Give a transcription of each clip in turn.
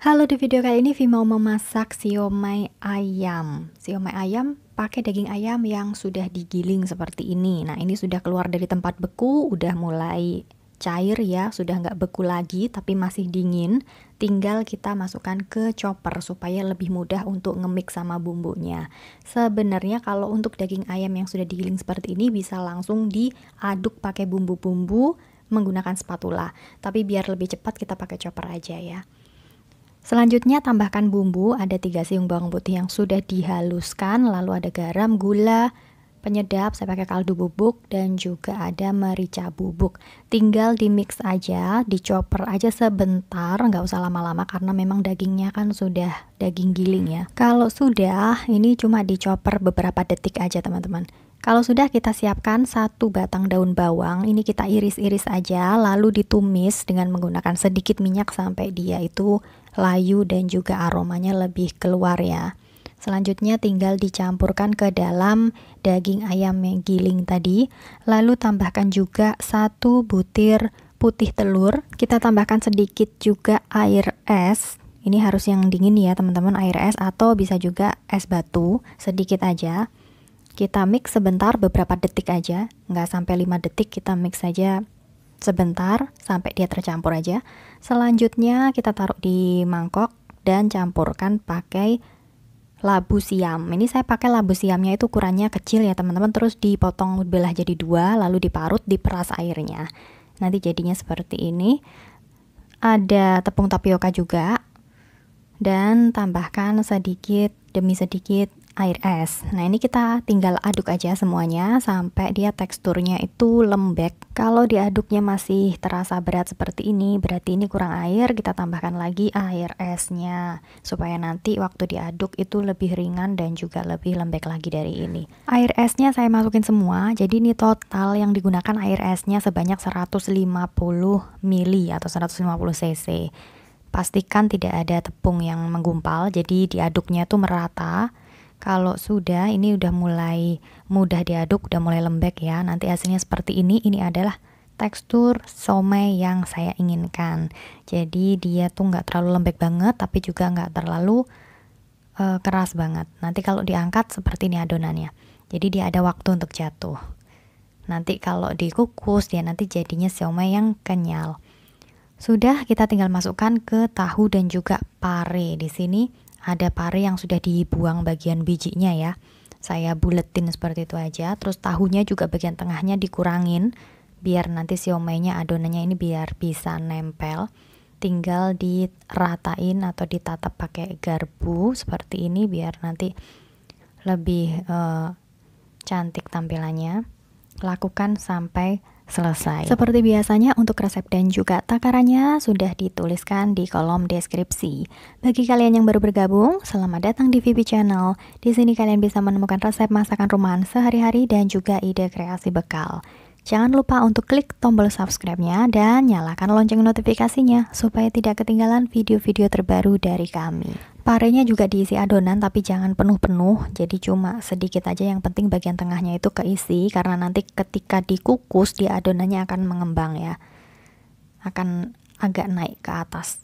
Halo, di video kali ini Vi mau memasak siomay ayam. Siomay ayam pakai daging ayam yang sudah digiling seperti ini. Nah, ini sudah keluar dari tempat beku, udah mulai cair ya, sudah nggak beku lagi tapi masih dingin. Tinggal kita masukkan ke chopper supaya lebih mudah untuk nge-mix sama bumbunya. Sebenarnya kalau untuk daging ayam yang sudah digiling seperti ini bisa langsung diaduk pakai bumbu-bumbu menggunakan spatula. Tapi biar lebih cepat kita pakai chopper aja ya. Selanjutnya tambahkan bumbu, ada 3 siung bawang putih yang sudah dihaluskan, lalu ada garam, gula, penyedap, saya pakai kaldu bubuk, dan juga ada merica bubuk. Tinggal di mix aja, di chopper aja sebentar, nggak usah lama-lama karena memang dagingnya kan sudah daging giling ya. Kalau sudah, ini cuma di chopper beberapa detik aja teman-teman. Kalau sudah, kita siapkan 1 batang daun bawang, ini kita iris-iris aja, lalu ditumis dengan menggunakan sedikit minyak sampai dia itu layu dan juga aromanya lebih keluar ya. Selanjutnya tinggal dicampurkan ke dalam daging ayam yang giling tadi, lalu tambahkan juga 1 butir putih telur, kita tambahkan sedikit juga air es. Ini harus yang dingin ya teman-teman, air es atau bisa juga es batu, sedikit aja. Kita mix sebentar, beberapa detik aja, nggak sampai 5 detik, kita mix saja sebentar sampai dia tercampur aja. Selanjutnya kita taruh di mangkok dan campurkan pakai labu siam. Ini saya pakai labu siamnya itu ukurannya kecil ya teman-teman, terus dipotong belah jadi 2, lalu diparut, diperas airnya. Nanti jadinya seperti ini. Ada tepung tapioka juga, dan tambahkan sedikit demi sedikit air es. Nah, ini kita tinggal aduk aja semuanya sampai dia teksturnya itu lembek. Kalau diaduknya masih terasa berat seperti ini, berarti ini kurang air, kita tambahkan lagi air esnya supaya nanti waktu diaduk itu lebih ringan dan juga lebih lembek lagi dari ini. Air esnya saya masukin semua, jadi ini total yang digunakan air esnya sebanyak 150 ml atau 150 cc. Pastikan tidak ada tepung yang menggumpal, jadi diaduknya tuh merata. Kalau sudah, ini udah mulai mudah diaduk, udah mulai lembek ya. Nanti hasilnya seperti ini. Ini adalah tekstur siomay yang saya inginkan. Jadi dia tuh nggak terlalu lembek banget, tapi juga nggak terlalu keras banget. Nanti kalau diangkat seperti ini adonannya. Jadi dia ada waktu untuk jatuh. Nanti kalau dikukus, dia nanti jadinya siomay yang kenyal. Sudah, kita tinggal masukkan ke tahu dan juga pare. Di sini ada pare yang sudah dibuang bagian bijinya ya. Saya buletin seperti itu aja. Terus tahunya juga bagian tengahnya dikurangin biar nanti siomaynya adonannya ini biar bisa nempel. Tinggal diratain atau ditatap pakai garpu seperti ini biar nanti lebih cantik tampilannya. Lakukan sampai selesai. Seperti biasanya untuk resep dan juga takarannya sudah dituliskan di kolom deskripsi. Bagi kalian yang baru bergabung, selamat datang di VP Channel. Di sini kalian bisa menemukan resep masakan rumahan sehari-hari dan juga ide kreasi bekal. Jangan lupa untuk klik tombol subscribe-nya dan nyalakan lonceng notifikasinya supaya tidak ketinggalan video-video terbaru dari kami. Parenya juga diisi adonan tapi jangan penuh-penuh, jadi cuma sedikit aja, yang penting bagian tengahnya itu keisi karena nanti ketika dikukus di adonannya akan mengembang ya, akan agak naik ke atas.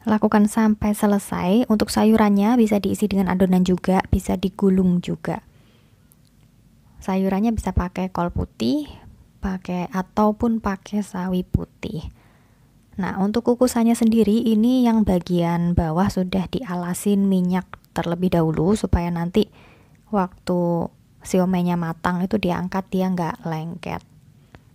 Lakukan sampai selesai. Untuk sayurannya bisa diisi dengan adonan juga, bisa digulung juga. Sayurannya bisa pakai kol putih, ataupun pakai sawi putih. Nah, untuk kukusannya sendiri ini yang bagian bawah sudah dialasin minyak terlebih dahulu supaya nanti waktu siomaynya matang itu diangkat dia nggak lengket.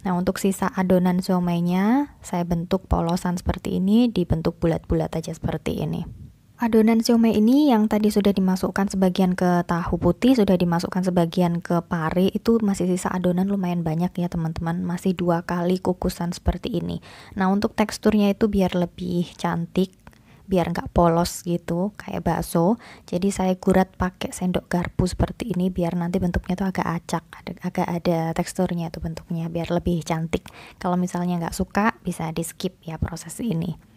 Nah, untuk sisa adonan siomaynya saya bentuk polosan seperti ini, dibentuk bulat-bulat aja seperti ini. Adonan siomay ini yang tadi sudah dimasukkan sebagian ke tahu putih, sudah dimasukkan sebagian ke pare, itu masih sisa adonan lumayan banyak ya teman-teman, masih 2 kali kukusan seperti ini. Nah, untuk teksturnya itu biar lebih cantik, biar nggak polos gitu kayak bakso, jadi saya gurat pakai sendok garpu seperti ini biar nanti bentuknya tuh agak acak, agak ada teksturnya tuh bentuknya biar lebih cantik. Kalau misalnya nggak suka bisa di skip ya proses ini.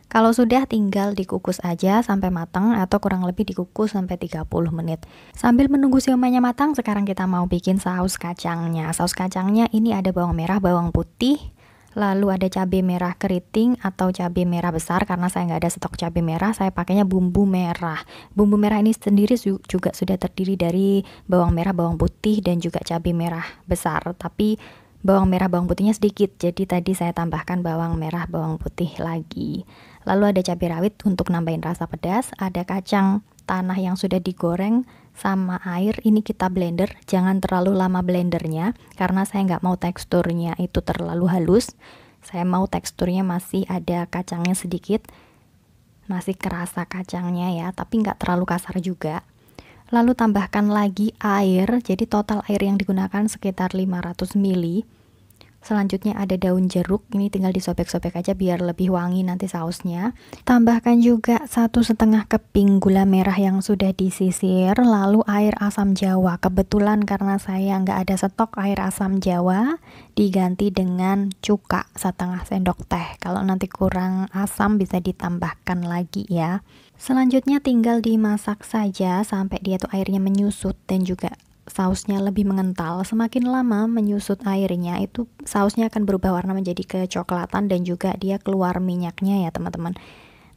Kalau sudah tinggal dikukus aja sampai matang atau kurang lebih dikukus sampai 30 menit. Sambil menunggu siomaynya matang, sekarang kita mau bikin saus kacangnya. Saus kacangnya ini ada bawang merah, bawang putih, Lalu ada cabai merah keriting atau cabai merah besar, karena saya nggak ada stok cabai merah, saya pakainya bumbu merah. Bumbu merah ini sendiri juga sudah terdiri dari bawang merah, bawang putih, dan juga cabai merah besar. Tapi bawang merah, bawang putihnya sedikit, jadi tadi saya tambahkan bawang merah, bawang putih lagi. Lalu ada cabai rawit untuk nambahin rasa pedas, ada kacang tanah yang sudah digoreng sama air, ini kita blender. Jangan terlalu lama blendernya karena saya nggak mau teksturnya itu terlalu halus, saya mau teksturnya masih ada kacangnya sedikit, masih kerasa kacangnya ya, tapi nggak terlalu kasar juga. Lalu tambahkan lagi air, jadi total air yang digunakan sekitar 500 ml. Selanjutnya ada daun jeruk, ini tinggal disobek-sobek aja biar lebih wangi nanti sausnya. Tambahkan juga 1,5 keping gula merah yang sudah disisir, lalu air asam jawa. Kebetulan karena saya nggak ada stok air asam jawa, diganti dengan cuka 1/2 sendok teh. Kalau nanti kurang asam bisa ditambahkan lagi ya. Selanjutnya tinggal dimasak saja sampai dia tuh airnya menyusut dan juga sausnya lebih mengental. Semakin lama menyusut airnya, itu sausnya akan berubah warna menjadi kecoklatan dan juga dia keluar minyaknya ya teman-teman.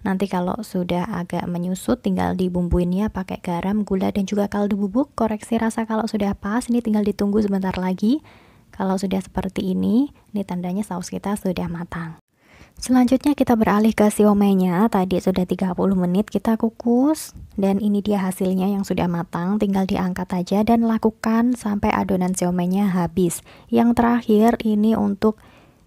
Nanti kalau sudah agak menyusut, tinggal dibumbuinnya pakai garam, gula, dan juga kaldu bubuk. Koreksi rasa kalau sudah pas, ini tinggal ditunggu sebentar lagi. Kalau sudah seperti ini tandanya saus kita sudah matang. Selanjutnya kita beralih ke siomay-nya. Tadi sudah 30 menit kita kukus dan ini dia hasilnya yang sudah matang. Tinggal diangkat aja dan lakukan sampai adonan siomay-nya habis. Yang terakhir ini untuk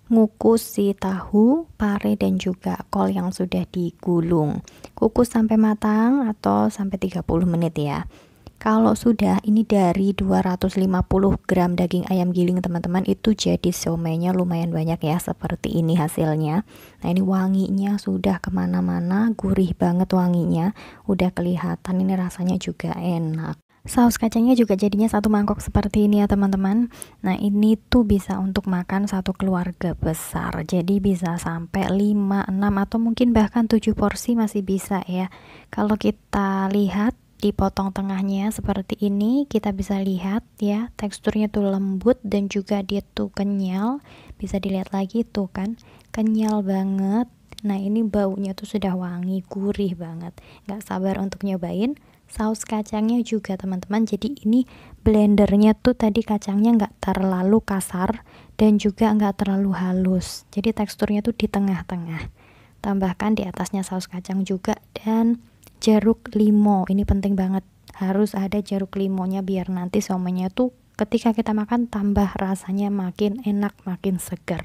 ngukus si tahu, pare, dan juga kol yang sudah digulung. Kukus sampai matang atau sampai 30 menit ya. Kalau sudah, ini dari 250 gram daging ayam giling teman-teman, itu jadi siomay-nya lumayan banyak ya, seperti ini hasilnya. Nah ini wanginya sudah kemana-mana, gurih banget wanginya, udah kelihatan, ini rasanya juga enak. Saus kacangnya juga jadinya 1 mangkok seperti ini ya teman-teman. Nah ini tuh bisa untuk makan satu keluarga besar, jadi bisa sampai 5, 6 atau mungkin bahkan 7 porsi masih bisa ya. Kalau kita lihat dipotong tengahnya seperti ini, kita bisa lihat ya teksturnya tuh lembut dan juga dia tuh kenyal. Bisa dilihat lagi tuh kan, kenyal banget. Nah ini baunya tuh sudah wangi, gurih banget, nggak sabar untuk nyobain. Saus kacangnya juga teman-teman, jadi ini blendernya tuh tadi kacangnya nggak terlalu kasar dan juga nggak terlalu halus, jadi teksturnya tuh di tengah-tengah. Tambahkan di atasnya saus kacang juga dan jeruk limau, ini penting banget, harus ada jeruk limonya biar nanti siomaynya tuh ketika kita makan tambah rasanya makin enak, makin segar.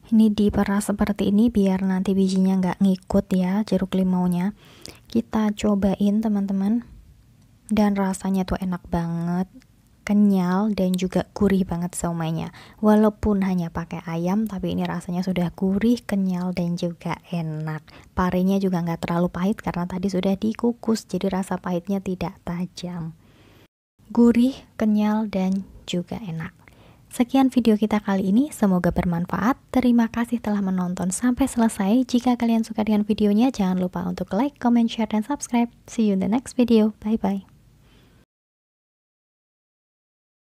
Ini diperas seperti ini biar nanti bijinya nggak ngikut ya jeruk limaunya. Kita cobain teman-teman, dan rasanya tuh enak banget, kenyal dan juga gurih banget siomaynya. Walaupun hanya pakai ayam, tapi ini rasanya sudah gurih, kenyal, dan juga enak. Parenya juga nggak terlalu pahit karena tadi sudah dikukus, jadi rasa pahitnya tidak tajam. Gurih, kenyal, dan juga enak. Sekian video kita kali ini, semoga bermanfaat. Terima kasih telah menonton sampai selesai. Jika kalian suka dengan videonya, jangan lupa untuk like, comment, share, dan subscribe. See you in the next video. Bye-bye.